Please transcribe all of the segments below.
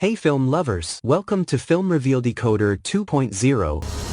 Hey film lovers, welcome to Film Reveal Decoder 2.0.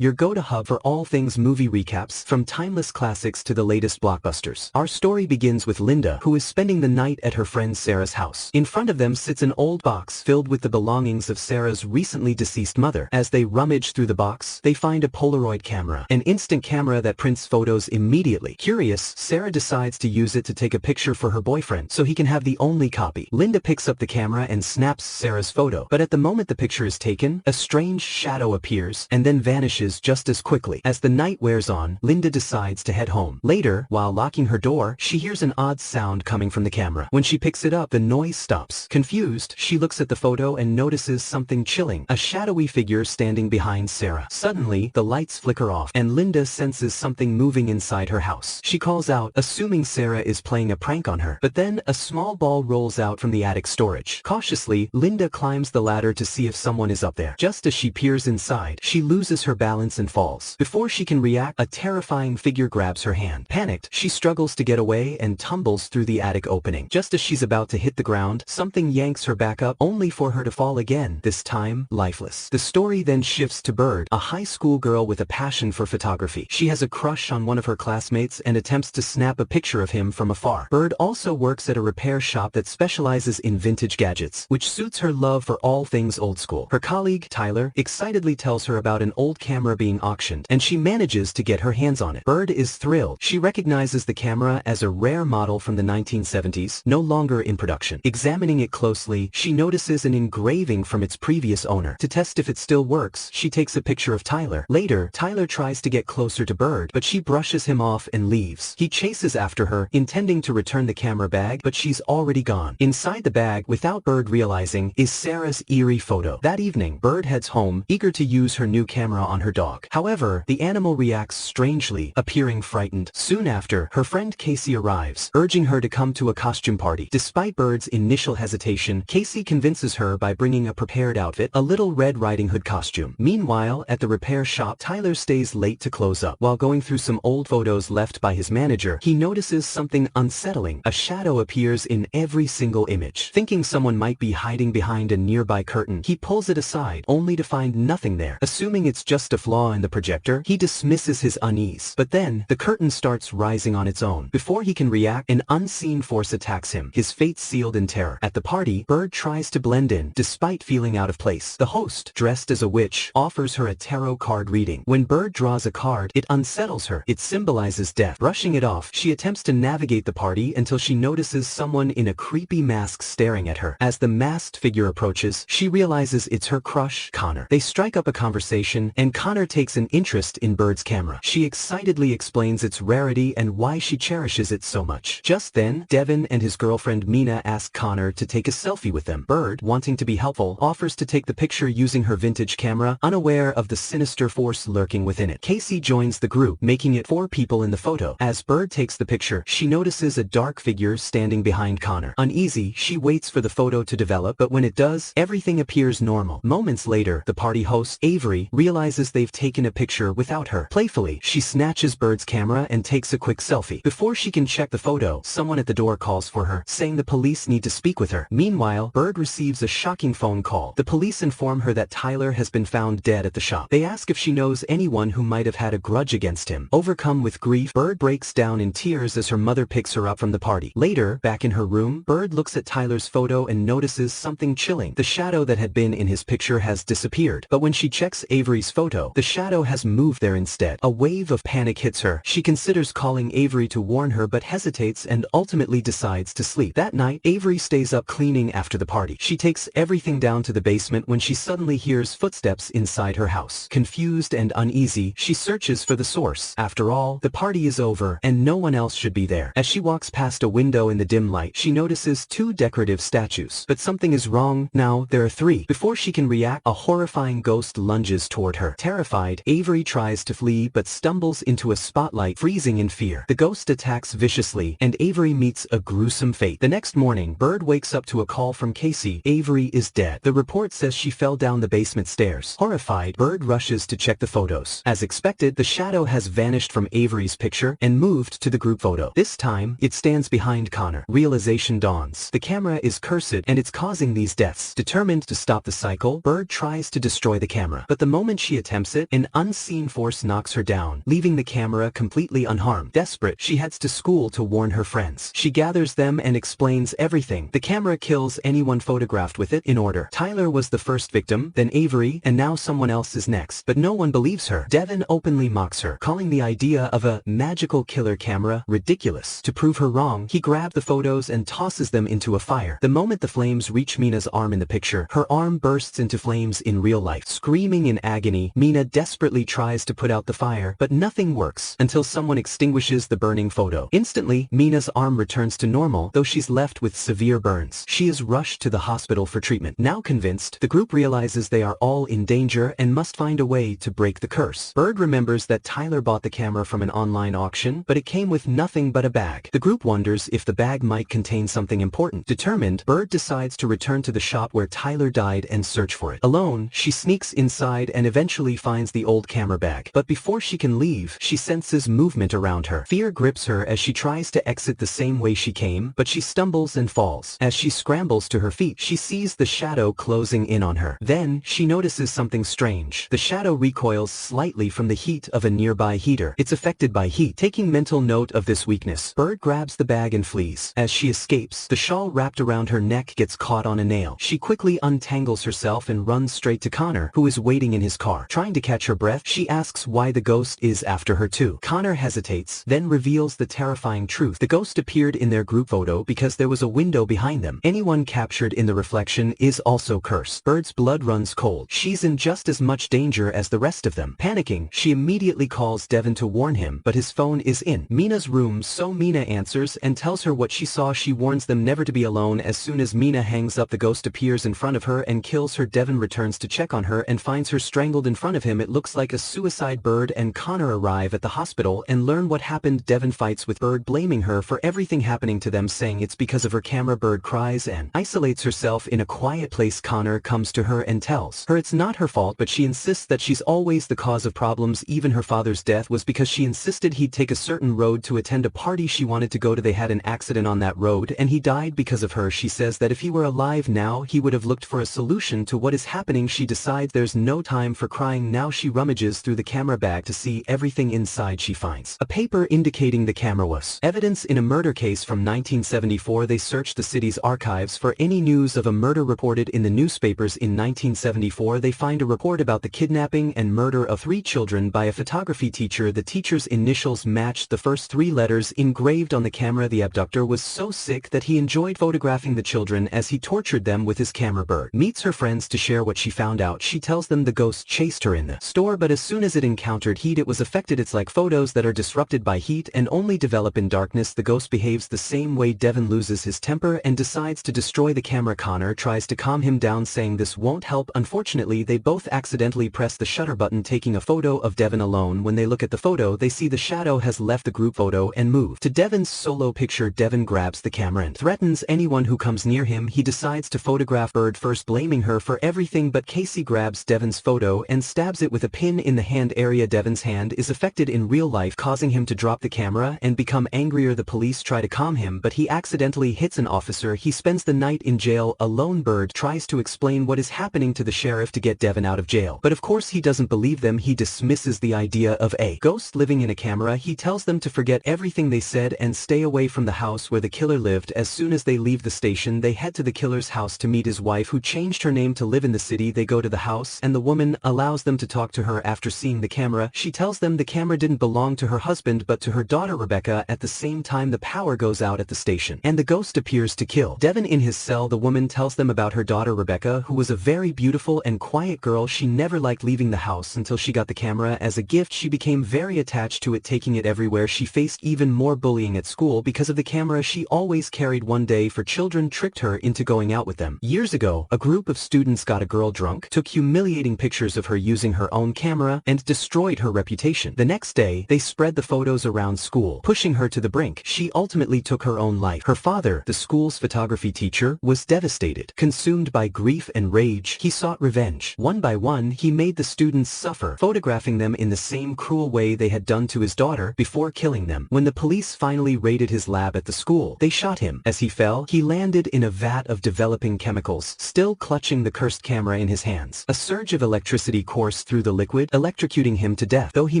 Your go-to hub for all things movie recaps, from timeless classics to the latest blockbusters. Our story begins with Linda, who is spending the night at her friend Sarah's house. In front of them sits an old box filled with the belongings of Sarah's recently deceased mother. As they rummage through the box, they find a Polaroid camera, an instant camera that prints photos immediately. Curious, Sarah decides to use it to take a picture for her boyfriend so he can have the only copy. Linda picks up the camera and snaps Sarah's photo, but at the moment the picture is taken, a strange shadow appears and then vanishes just as quickly. As the night wears on, Linda decides to head home. Later, while locking her door, she hears an odd sound coming from the camera. When she picks it up, the noise stops. Confused, she looks at the photo and notices something chilling, a shadowy figure standing behind Sarah. Suddenly, the lights flicker off, and Linda senses something moving inside her house. She calls out, assuming Sarah is playing a prank on her, but then a small ball rolls out from the attic storage. Cautiously, Linda climbs the ladder to see if someone is up there. Just as she peers inside, she loses her balance and falls. Before she can react, a terrifying figure grabs her hand. Panicked, she struggles to get away and tumbles through the attic opening. Just as she's about to hit the ground, something yanks her back up, only for her to fall again, this time lifeless. The story then shifts to Bird, a high school girl with a passion for photography. She has a crush on one of her classmates and attempts to snap a picture of him from afar. Bird also works at a repair shop that specializes in vintage gadgets, which suits her love for all things old school. Her colleague, Tyler, excitedly tells her about an old camera being auctioned, and she manages to get her hands on it. Bird is thrilled. She recognizes the camera as a rare model from the 1970s, no longer in production. Examining it closely, she notices an engraving from its previous owner. To test if it still works, she takes a picture of Tyler. Later, Tyler tries to get closer to Bird, but she brushes him off and leaves. He chases after her, intending to return the camera bag, but she's already gone. Inside the bag, without Bird realizing, is Sarah's eerie photo. That evening, Bird heads home, eager to use her new camera on her dog. However, the animal reacts strangely, appearing frightened. Soon after, her friend Casey arrives, urging her to come to a costume party. Despite Bird's initial hesitation, Casey convinces her by bringing a prepared outfit, a little Red Riding Hood costume. Meanwhile, at the repair shop, Tyler stays late to close up. While going through some old photos left by his manager, he notices something unsettling. A shadow appears in every single image. Thinking someone might be hiding behind a nearby curtain, he pulls it aside, only to find nothing there. Assuming it's just a flaw in the projector, he dismisses his unease. But then, the curtain starts rising on its own. Before he can react, an unseen force attacks him, his fate sealed in terror. At the party, Bird tries to blend in, despite feeling out of place. The host, dressed as a witch, offers her a tarot card reading. When Bird draws a card, it unsettles her. It symbolizes death. Brushing it off, she attempts to navigate the party until she notices someone in a creepy mask staring at her. As the masked figure approaches, she realizes it's her crush, Connor. They strike up a conversation, and Connor takes an interest in Bird's camera. She excitedly explains its rarity and why she cherishes it so much. Just then, Devin and his girlfriend Mina ask Connor to take a selfie with them. Bird, wanting to be helpful, offers to take the picture using her vintage camera, unaware of the sinister force lurking within it. Casey joins the group, making it 4 people in the photo. As Bird takes the picture, she notices a dark figure standing behind Connor. Uneasy, she waits for the photo to develop, but when it does, everything appears normal. Moments later, the party host, Avery, realizes they've taken a picture without her. Playfully, she snatches Bird's camera and takes a quick selfie. Before she can check the photo, someone at the door calls for her, saying the police need to speak with her. Meanwhile, Bird receives a shocking phone call. The police inform her that Tyler has been found dead at the shop. They ask if she knows anyone who might have had a grudge against him. Overcome with grief, Bird breaks down in tears as her mother picks her up from the party. Later, back in her room, Bird looks at Tyler's photo and notices something chilling. The shadow that had been in his picture has disappeared. But when she checks Avery's photo, the shadow has moved there instead. A wave of panic hits her. She considers calling Avery to warn her but hesitates and ultimately decides to sleep. That night, Avery stays up cleaning after the party. She takes everything down to the basement when she suddenly hears footsteps inside her house. Confused and uneasy, she searches for the source. After all, the party is over and no one else should be there. As she walks past a window in the dim light, she notices 2 decorative statues. But something is wrong. Now, there are 3. Before she can react, a horrifying ghost lunges toward her. Terrified, Terrified, Avery tries to flee but stumbles into a spotlight, freezing in fear. The ghost attacks viciously, and Avery meets a gruesome fate. The next morning, Bird wakes up to a call from Casey. Avery is dead. The report says she fell down the basement stairs. Horrified, Bird rushes to check the photos. As expected, the shadow has vanished from Avery's picture and moved to the group photo. This time, it stands behind Connor. Realization dawns. The camera is cursed and it's causing these deaths. Determined to stop the cycle, Bird tries to destroy the camera. But the moment she attempts it, an unseen force knocks her down, leaving the camera completely unharmed. Desperate, she heads to school to warn her friends. She gathers them and explains everything. The camera kills anyone photographed with it in order. Tyler was the first victim, then Avery, and now someone else is next. But no one believes her. Devin openly mocks her, calling the idea of a magical killer camera ridiculous. To prove her wrong, he grabs the photos and tosses them into a fire. The moment the flames reach Mina's arm in the picture, her arm bursts into flames in real life. Screaming in agony, Mina desperately tries to put out the fire, but nothing works until someone extinguishes the burning photo. Instantly, Mina's arm returns to normal, though she's left with severe burns. She is rushed to the hospital for treatment. Now convinced, the group realizes they are all in danger and must find a way to break the curse. Bird remembers that Tyler bought the camera from an online auction, but it came with nothing but a bag. The group wonders if the bag might contain something important. Determined, Bird decides to return to the shop where Tyler died and search for it. Alone, she sneaks inside and eventually finds the old camera bag. But before she can leave, she senses movement around her. Fear grips her as she tries to exit the same way she came, but she stumbles and falls. As she scrambles to her feet, she sees the shadow closing in on her. Then, she notices something strange. The shadow recoils slightly from the heat of a nearby heater. It's affected by heat. Taking mental note of this weakness, Bird grabs the bag and flees. As she escapes, the shawl wrapped around her neck gets caught on a nail. She quickly untangles herself and runs straight to Connor, who is waiting in his car. Trying to catch her breath, she asks why the ghost is after her too. Connor hesitates, then reveals the terrifying truth. The ghost appeared in their group photo because there was a window behind them. Anyone captured in the reflection is also cursed. Bird's blood runs cold. She's in just as much danger as the rest of them. Panicking, she immediately calls Devin to warn him, but his phone is in Mina's room, so Mina answers and tells her what she saw. She warns them never to be alone. As soon as Mina hangs up, the ghost appears in front of her and kills her. Devin returns to check on her and finds her strangled in front of him. It looks like a suicide. Bird and Connor arrive at the hospital and learn what happened. Devin fights with Bird, blaming her for everything happening to them, saying it's because of her camera. Bird cries and isolates herself in a quiet place. Connor comes to her and tells her it's not her fault, but she insists that she's always the cause of problems. Even her father's death was because she insisted he'd take a certain road to attend a party she wanted to go to. They had an accident on that road and he died because of her. She says that if he were alive now, he would have looked for a solution to what is happening. She decides there's no time for crying now. She rummages through the camera bag to see everything inside. She finds a paper indicating the camera was evidence in a murder case from 1974. They search the city's archives for any news of a murder reported in the newspapers in 1974. They find a report about the kidnapping and murder of 3 children by a photography teacher. The teacher's initials matched the first 3 letters engraved on the camera. The abductor was so sick that he enjoyed photographing the children as he tortured them with his camera. Bird meets her friends to share what she found out. She tells them the ghost chased her in the store, but as soon as it encountered heat, it was affected. It's like photos that are disrupted by heat and only develop in darkness. The ghost behaves the same way. Devin loses his temper and decides to destroy the camera. Connor tries to calm him down, saying this won't help. Unfortunately, they both accidentally press the shutter button, taking a photo of Devin alone. When they look at the photo, they see the shadow has left the group photo and moved to Devin's solo picture. Devin grabs the camera and threatens anyone who comes near him. He decides to photograph Bird first, blaming her for everything, but Casey grabs Devin's photo and stabs it with a pin in the hand area. Devin's hand is affected in real life, causing him to drop the camera and become angrier. The police try to calm him, but he accidentally hits an officer. He spends the night in jail alone. Bird tries to explain what is happening to the sheriff to get Devin out of jail, but of course he doesn't believe them. He dismisses the idea of a ghost living in a camera. He tells them to forget everything they said and stay away from the house where the killer lived. As soon as they leave the station, they head to the killer's house to meet his wife, who changed her name to live in the city. They go to the house and the woman allows them to talk to her. After seeing the camera, she tells them the camera didn't belong to her husband but to her daughter Rebecca. At the same time, the power goes out at the station and the ghost appears to kill Devin in his cell. The woman tells them about her daughter Rebecca, who was a very beautiful and quiet girl. She never liked leaving the house until she got the camera as a gift. She became very attached to it, taking it everywhere. She faced even more bullying at school because of the camera she always carried. One day, for children tricked her into going out with them. Years ago, a group of students got a girl drunk, took humiliating pictures of her using using her own camera and destroyed her reputation. The next day, they spread the photos around school, pushing her to the brink. She ultimately took her own life. Her father, the school's photography teacher, was devastated. Consumed by grief and rage, he sought revenge. One by one, he made the students suffer, photographing them in the same cruel way they had done to his daughter before killing them. When the police finally raided his lab at the school, they shot him. As he fell, he landed in a vat of developing chemicals, still clutching the cursed camera in his hands. A surge of electricity coursed through the liquid, electrocuting him to death. Though he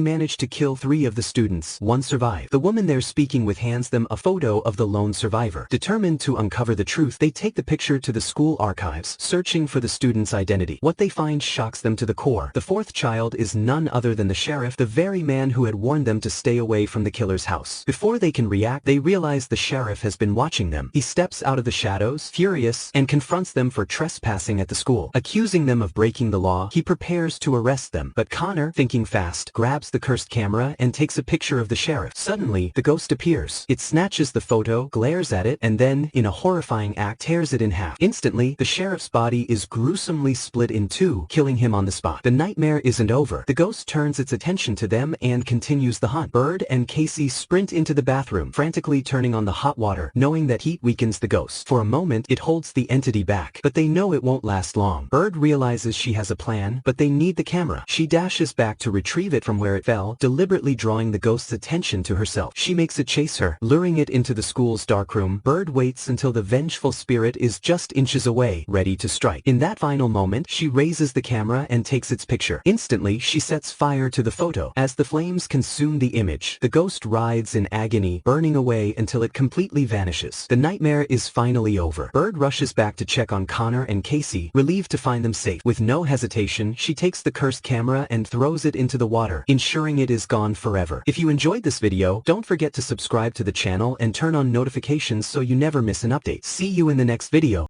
managed to kill 3 of the students, 1 survived. The woman they're speaking with hands them a photo of the lone survivor. Determined to uncover the truth, they take the picture to the school archives, searching for the student's identity. What they find shocks them to the core. The 4th child is none other than the sheriff, the very man who had warned them to stay away from the killer's house. Before they can react, they realize the sheriff has been watching them. He steps out of the shadows, furious, and confronts them for trespassing at the school. Accusing them of breaking the law, he prepares to arrest them. But Connor, thinking fast, grabs the cursed camera and takes a picture of the sheriff. Suddenly, the ghost appears. It snatches the photo, glares at it, and then, in a horrifying act, tears it in half. Instantly, the sheriff's body is gruesomely split in 2, killing him on the spot. The nightmare isn't over. The ghost turns its attention to them and continues the hunt. Bird and Casey sprint into the bathroom, frantically turning on the hot water, knowing that heat weakens the ghost. For a moment, it holds the entity back, but they know it won't last long. Bird realizes she has a plan, but they need the camera. She dashes back to retrieve it from where it fell, deliberately drawing the ghost's attention to herself. She makes it chase her, luring it into the school's darkroom. Bird waits until the vengeful spirit is just inches away, ready to strike. In that final moment, she raises the camera and takes its picture. Instantly, she sets fire to the photo. As the flames consume the image, the ghost writhes in agony, burning away until it completely vanishes. The nightmare is finally over. Bird rushes back to check on Connor and Casey, relieved to find them safe. With no hesitation, she takes the cursed camera and throws it into the water, ensuring it is gone forever. If you enjoyed this video, don't forget to subscribe to the channel and turn on notifications so you never miss an update. See you in the next video.